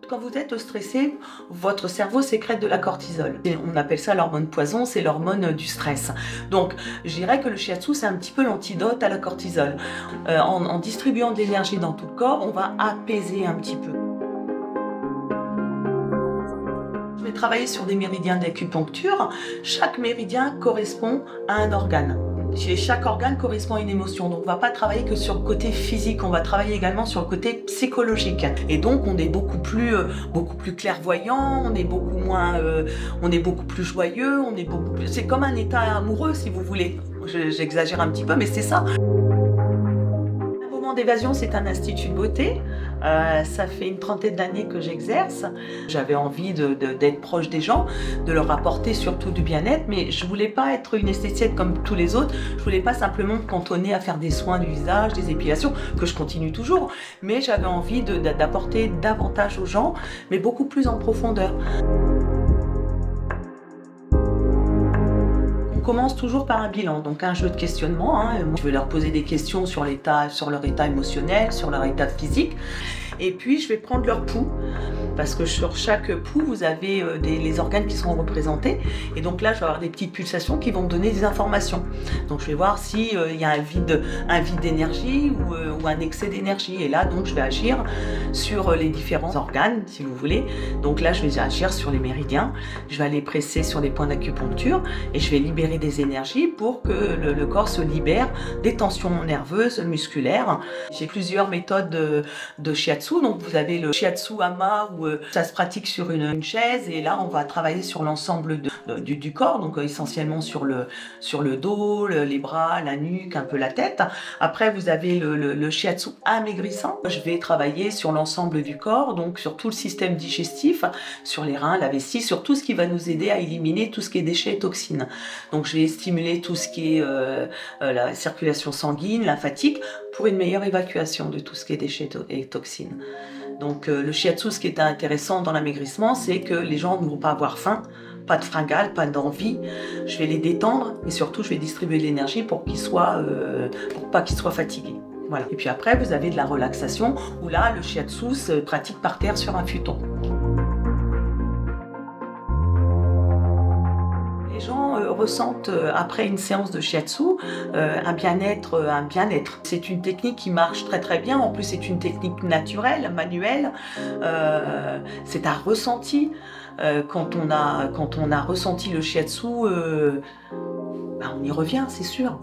Quand vous êtes stressé, votre cerveau sécrète de la cortisol. Et on appelle ça l'hormone poison, c'est l'hormone du stress. Donc, je dirais que le shiatsu, c'est un petit peu l'antidote à la cortisol. En distribuant de l'énergie dans tout le corps, on va apaiser un petit peu. Je vais travailler sur des méridiens d'acupuncture. Chaque méridien correspond à un organe. Chaque organe correspond à une émotion, donc on ne va pas travailler que sur le côté physique, on va travailler également sur le côté psychologique. Et donc on est beaucoup plus clairvoyant, on est beaucoup plus joyeux, c'est comme un état amoureux si vous voulez. J'exagère un petit peu, mais c'est ça. D'évasion, c'est un institut de beauté. Ça fait une trentaine d'années que j'exerce. J'avais envie d'être proche des gens, de leur apporter surtout du bien-être, mais je voulais pas être une esthéticienne comme tous les autres. Je voulais pas simplement me cantonner à faire des soins du visage, des épilations, que je continue toujours, mais j'avais envie d'apporter davantage aux gens, mais beaucoup plus en profondeur. On commence toujours par un bilan, donc un jeu de questionnement. Je vais leur poser des questions sur leur état émotionnel, sur leur état physique. Et puis je vais prendre leur pouls, parce que sur chaque pouls, vous avez les organes qui seront représentés. Et donc là, je vais avoir des petites pulsations qui vont me donner des informations. Donc je vais voir s'il y a un vide d'énergie ou un excès d'énergie. Et là, donc, je vais agir sur les différents organes, si vous voulez. Donc là, je vais agir sur les méridiens. Je vais aller presser sur les points d'acupuncture et je vais libérer des énergies pour que le corps se libère des tensions nerveuses, musculaires. J'ai plusieurs méthodes de shiatsu. Donc vous avez le shiatsu ama où ça se pratique sur une chaise et là on va travailler sur l'ensemble du corps, donc essentiellement sur le dos, les bras, la nuque, un peu la tête. Après vous avez le shiatsu amaigrissant. Je vais travailler sur l'ensemble du corps, donc sur tout le système digestif, sur les reins, la vessie, sur tout ce qui va nous aider à éliminer tout ce qui est déchets et toxines. Donc je vais stimuler tout ce qui est la circulation sanguine, lymphatique, pour une meilleure évacuation de tout ce qui est déchets et toxines. Donc le shiatsu, ce qui est intéressant dans l'amaigrissement, c'est que les gens ne vont pas avoir faim, pas de fringales, pas d'envie. Je vais les détendre et surtout je vais distribuer de l'énergie pour pas qu'ils soient fatigués. Voilà. Et puis après, vous avez de la relaxation où là, le shiatsu se pratique par terre sur un futon. Les gens ressentent après une séance de shiatsu un bien-être. C'est une technique qui marche très très bien. En plus, c'est une technique naturelle, manuelle. C'est un ressenti. Quand on a ressenti le shiatsu, on y revient, c'est sûr.